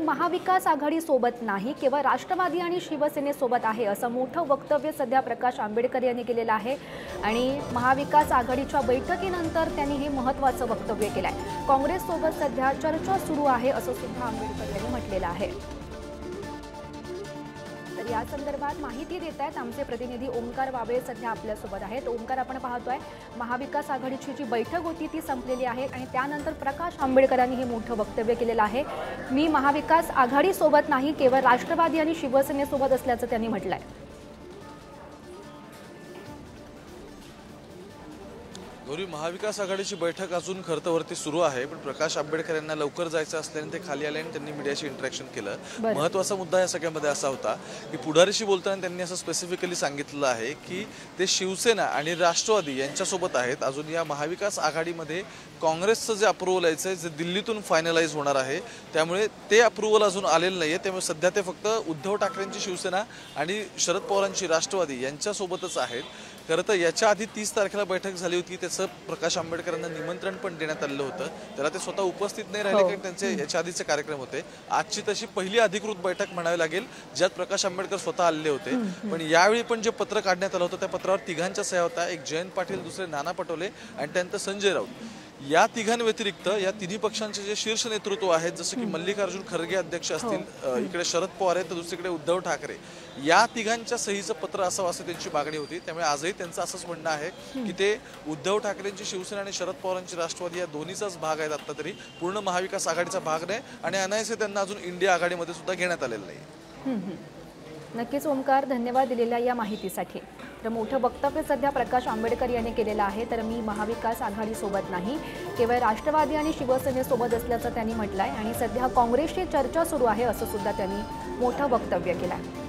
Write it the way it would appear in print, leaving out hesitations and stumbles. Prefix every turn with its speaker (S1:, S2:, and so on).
S1: महाविकास आघाडी सोबत नाही, केवळ राष्ट्रवादी आणि शिवसेनेसोबत आहे असं मोठं वक्तव्य सध्या प्रकाश आंबेडकर यांनी केलेलं आहे। आणि महाविकास आघाडीच्या बैठकीनंतर त्यांनी हे महत्त्वाचं वक्तव्य केलं आहे। काँग्रेस सोबत सध्या चर्चा सुरू आहे असं सुद्धा आंबेडकर यांनी म्हटलेलं आहे। तर या संदर्भात माहिती देत आहेत आमचे प्रतिनिधी ओमकार वाबळे सध्या आपल्यासोबत आहेत। ओमकार, आपण पाहतोय महाविकास आघाडीची जी बैठक होती ती संपलेली आहे आणि त्यानंतर प्रकाश आंबेडकरांनी हे मोठं वक्तव्य केलेलं आहे। मी महाविकास आघाडी सोबत नाही, केवळ राष्ट्रवादी आणि शिवसेनेसोबत असल्याचं त्यांनी म्हटलंय।
S2: गौरी, महाविकास आघाडीची बैठक अजून खरतवरती सुरू आहे, पण प्रकाश आंबेडकर यांना लवकर जायचं असल्याने ते खाली आले आणि त्यांनी मीडियाशी इंटरॅक्शन केलं। महत्त्वाचा मुद्दा या सगळ्यामध्ये असा होता की पुढारीशी बोलताना त्यांनी असं स्पेसिफिकली सांगितलं आहे की ते शिवसेना आणि राष्ट्रवादी यांच्यासोबत आहेत। अजून या महाविकास आघाडीमध्ये काँग्रेसचं जे अप्रूव्हल आहे जे दिल्लीतून फायनलाइज होणार आहे, त्यामुळे ते अप्रूव्हल अजून आलेलं नाही आहे। त्यामुळे सध्या ते फक्त उद्धव ठाकरेंची शिवसेना आणि शरद पवारांची राष्ट्रवादी यांच्यासोबतच आहेत। खरं तर याच्या आधी 30 तारखेला बैठक झाली होती, त्याचं प्रकाश आंबेडकरांना निमंत्रण पण देण्यात आलं होतं। त्याला ते स्वतः उपस्थित नाही राहिले कारण त्यांचे याच्या आधीचे कार्यक्रम होते। आजची तशी पहिली अधिकृत बैठक म्हणावी लागेल ज्यात प्रकाश आंबेडकर स्वतः आलेले होते। पण यावेळी पण जे पत्र काढण्यात आलं होतं त्या पत्रावर तिघांच्या सह्या होत्या, एक जयंत पाटील, दुसरे नाना पटोले आणि त्यानंतर संजय राऊत। या तिघांव्यतिरिक्त या तिन्ही पक्षांचे जे शीर्ष नेतृत्व आहेत, जसं की मल्लिकार्जुन खरगे अध्यक्ष असतील, इकडे शरद पवार आहेत तर दुसरीकडे उद्धव ठाकरे, या तिघांच्या सहीचं पत्र असावं असं त्यांची मागणी होती। त्यामुळे आजही त्यांचं असंच म्हणणं आहे की ते उद्धव ठाकरेंची शिवसेना आणि शरद पवारांची राष्ट्रवादी या दोन्हीचाच भाग आहेत, आता तरी पूर्ण महाविकास आघाडीचा भाग नाही आणि अनायासे त्यांना अजून इंडिया आघाडीमध्ये सुद्धा घेण्यात आलेलं नाही।
S1: नक्कीच ओमकार, धन्यवाद दिलेल्या या माहितीसाठी। तर मोठं वक्तव्य सध्या प्रकाश आंबेडकर यांनी केलेलं आहे। तर मी महाविकास आघाडी सोबत नाही, केवळ राष्ट्रवादी आणि शिवसेनेसोबत असल्याचं त्यांनी म्हटलंय आणि सध्या काँग्रेसची चर्चा सुरू आहे असं सुद्धा त्यांनी मोठं वक्तव्य केलं आहे।